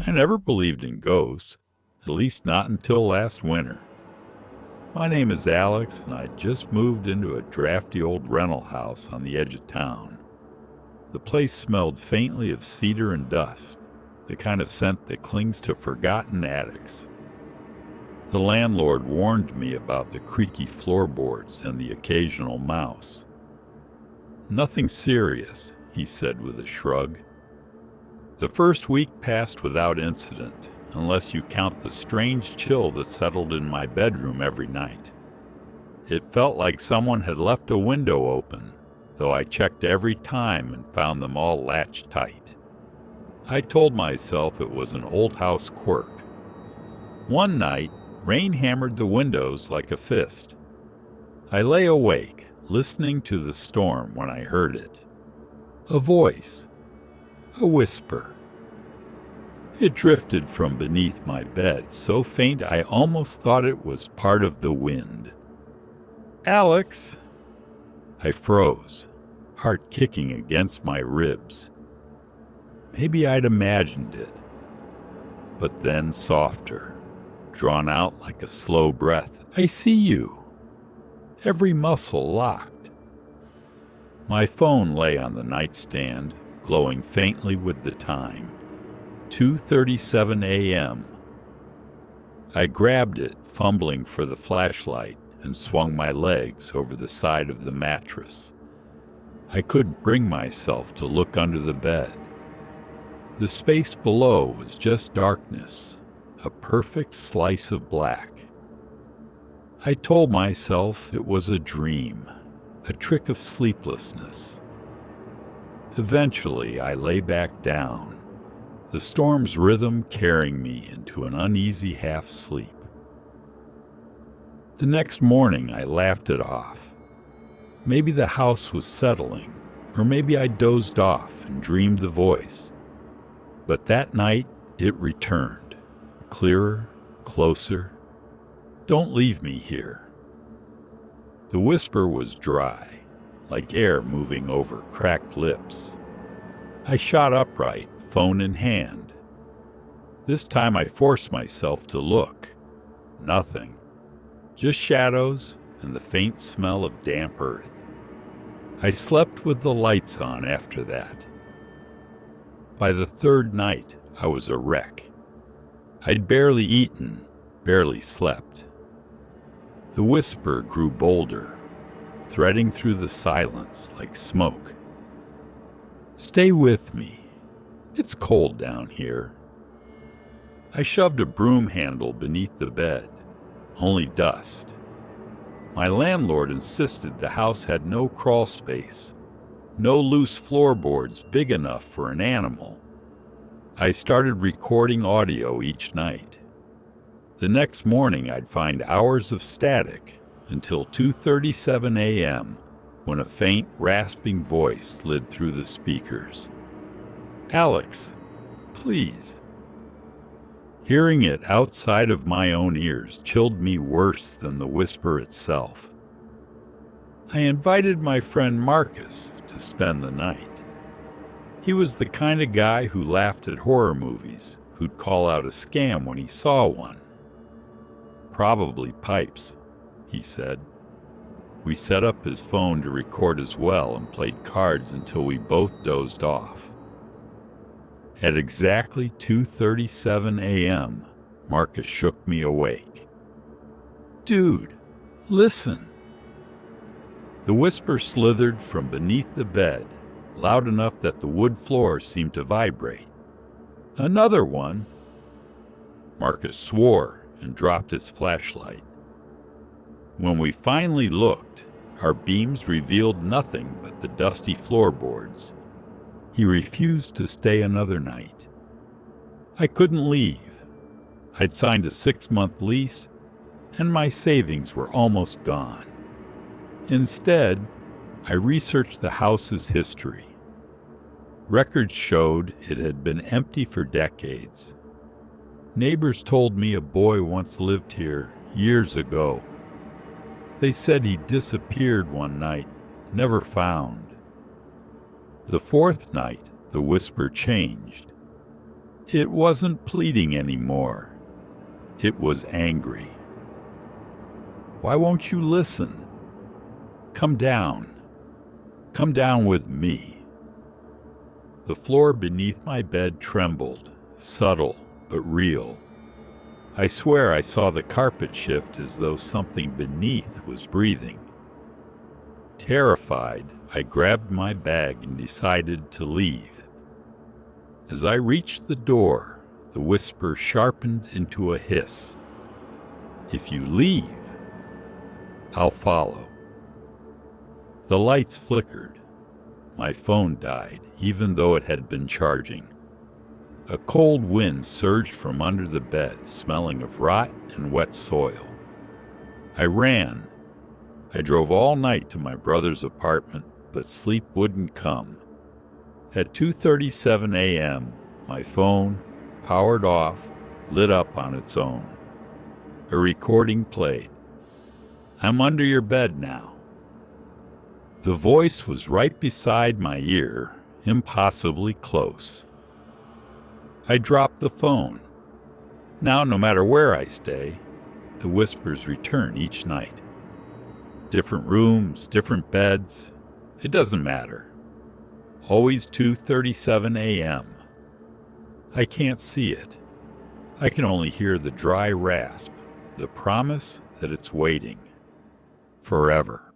I never believed in ghosts, at least not until last winter. My name is Alex, and I just moved into a drafty old rental house on the edge of town. The place smelled faintly of cedar and dust, the kind of scent that clings to forgotten attics. The landlord warned me about the creaky floorboards and the occasional mouse. "Nothing serious," he said with a shrug. The first week passed without incident, unless you count the strange chill that settled in my bedroom every night. It felt like someone had left a window open, though I checked every time and found them all latched tight. I told myself it was an old house quirk. One night, rain hammered the windows like a fist. I lay awake, listening to the storm when I heard it. A voice. A whisper. It drifted from beneath my bed, so faint I almost thought it was part of the wind. "Alex!" I froze, heart kicking against my ribs. Maybe I'd imagined it. But then softer, drawn out like a slow breath. "I see you." Every muscle locked. My phone lay on the nightstand, glowing faintly with the time. 2:37 a.m. I grabbed it, fumbling for the flashlight, and swung my legs over the side of the mattress. I couldn't bring myself to look under the bed. The space below was just darkness, a perfect slice of black. I told myself it was a dream, a trick of sleeplessness. Eventually, I lay back down, the storm's rhythm carrying me into an uneasy half-sleep. The next morning, I laughed it off. Maybe the house was settling, or maybe I dozed off and dreamed the voice. But that night, it returned, clearer, closer. "Don't leave me here." The whisper was dry, like air moving over cracked lips. I shot upright, phone in hand. This time I forced myself to look. Nothing. Just shadows and the faint smell of damp earth. I slept with the lights on after that. By the third night, I was a wreck. I'd barely eaten, barely slept. The whisper grew bolder, threading through the silence like smoke. "Stay with me. It's cold down here." I shoved a broom handle beneath the bed, only dust. My landlord insisted the house had no crawl space, no loose floorboards big enough for an animal. I started recording audio each night. The next morning I'd find hours of static until 2:37 a.m. when a faint, rasping voice slid through the speakers. "Alex, please." Hearing it outside of my own ears chilled me worse than the whisper itself. I invited my friend Marcus to spend the night. He was the kind of guy who laughed at horror movies, who'd call out a scam when he saw one. "Probably pipes," he said. We set up his phone to record as well and played cards until we both dozed off. At exactly 2:37 a.m., Marcus shook me awake. "Dude, listen." The whisper slithered from beneath the bed, loud enough that the wood floor seemed to vibrate. "Another one." Marcus swore and dropped his flashlight. When we finally looked, our beams revealed nothing but the dusty floorboards. He refused to stay another night. I couldn't leave. I'd signed a 6-month lease, and my savings were almost gone. Instead, I researched the house's history. Records showed it had been empty for decades. Neighbors told me a boy once lived here years ago. They said he disappeared one night, never found. The fourth night, the whisper changed. It wasn't pleading anymore. It was angry. Why won't you listen? Come down. Come down with me. The floor beneath my bed trembled, subtle but real. I swear I saw the carpet shift as though something beneath was breathing. Terrified, I grabbed my bag and decided to leave. As I reached the door, the whisper sharpened into a hiss. If you leave, I'll follow. The lights flickered. My phone died, even though it had been charging. A cold wind surged from under the bed, smelling of rot and wet soil. I ran. I drove all night to my brother's apartment, but sleep wouldn't come. At 2:37 a.m., my phone, powered off, lit up on its own. A recording played. I'm under your bed now. The voice was right beside my ear, impossibly close. I dropped the phone. Now, no matter where I stay, the whispers return each night. Different rooms, different beds, it doesn't matter. Always 2:37 a.m. I can't see it. I can only hear the dry rasp, the promise that it's waiting. Forever.